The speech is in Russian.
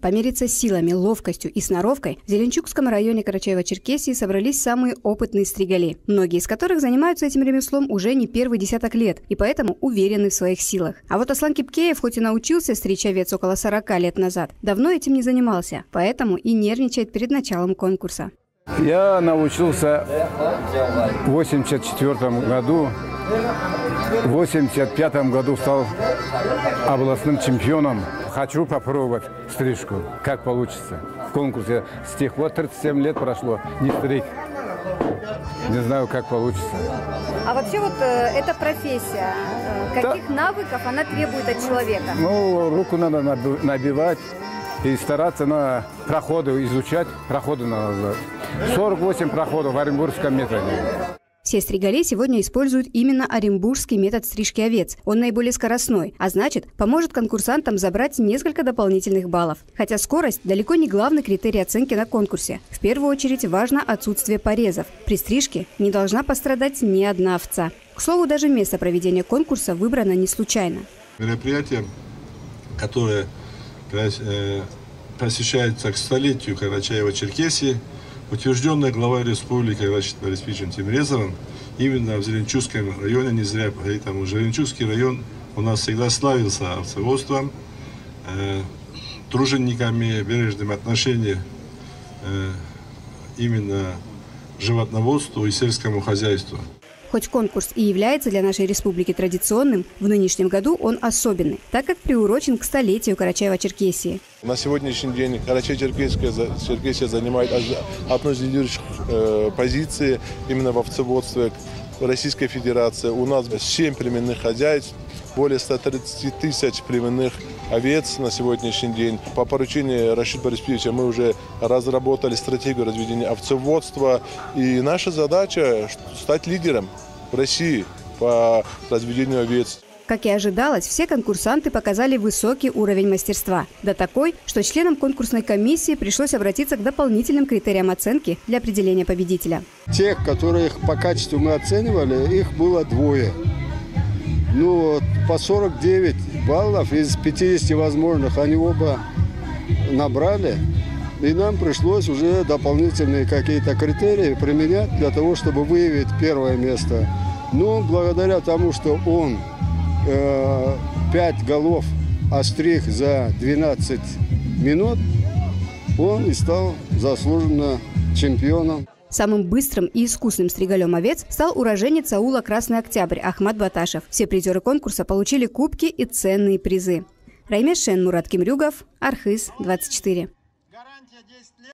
помериться силами, ловкостью и сноровкой в Зеленчукском районе Карачаево-Черкесии собрались самые опытные стригали, многие из которых занимаются этим ремеслом уже не первый десяток лет и поэтому уверены в своих силах. А вот Аслан Кипкеев, хоть и научился стричь овец около 40 лет назад, давно этим не занимался, поэтому и нервничает перед началом конкурса. Я научился в 1984 году. В 1985 году стал областным чемпионом. Хочу попробовать стрижку, как получится. В конкурсе с тех пор 37 лет прошло, не стриг. Не знаю, как получится. А вообще вот эта профессия, каких навыков она требует от человека? Ну, руку надо набивать и стараться на проходы изучать. Проходы надо. 48 проходов в оренбургском методе. Все стригали сегодня используют именно оренбургский метод стрижки овец. Он наиболее скоростной, а значит, поможет конкурсантам забрать несколько дополнительных баллов. Хотя скорость далеко не главный критерий оценки на конкурсе. В первую очередь важно отсутствие порезов. При стрижке не должна пострадать ни одна овца. К слову, даже место проведения конкурса выбрано не случайно. Мероприятие, которое посвящается к столетию Карачаево-Черкесии, утвержденная главой республики Рашидом Борисовичем Тимирязевым, именно в Зеленчукском районе, не зря, поэтому Зеленчукский район у нас всегда славился овцеводством, тружениками, бережным отношением именно животноводству и сельскому хозяйству. Хоть конкурс и является для нашей республики традиционным, в нынешнем году он особенный, так как приурочен к столетию Карачаево-Черкесии. На сегодняшний день Карачаево-Черкесия занимает одну из лидирующих позиций именно в овцеводстве Российской Федерации. У нас 7 племенных хозяйств, более 130 тысяч племенных овец на сегодняшний день. По поручению Рашида Борисовича мы уже разработали стратегию разведения овцеводства. И наша задача – стать лидером в России по разведению овец. Как и ожидалось, все конкурсанты показали высокий уровень мастерства. Да такой, что членам конкурсной комиссии пришлось обратиться к дополнительным критериям оценки для определения победителя. Тех, которых по качеству мы оценивали, их было 2. Ну, по 49 баллов из 50 возможных они оба набрали. И нам пришлось уже дополнительные какие-то критерии применять для того, чтобы выявить первое место. Но благодаря тому, что он 5 голов остриг за 12 минут, он и стал заслуженно чемпионом. Самым быстрым и искусным стригалем овец стал уроженец аула Красный Октябрь Ахмат Баташев. Все призеры конкурса получили кубки и ценные призы. Раймеш Шен, Мурат Кимрюгов, Архыз, 24.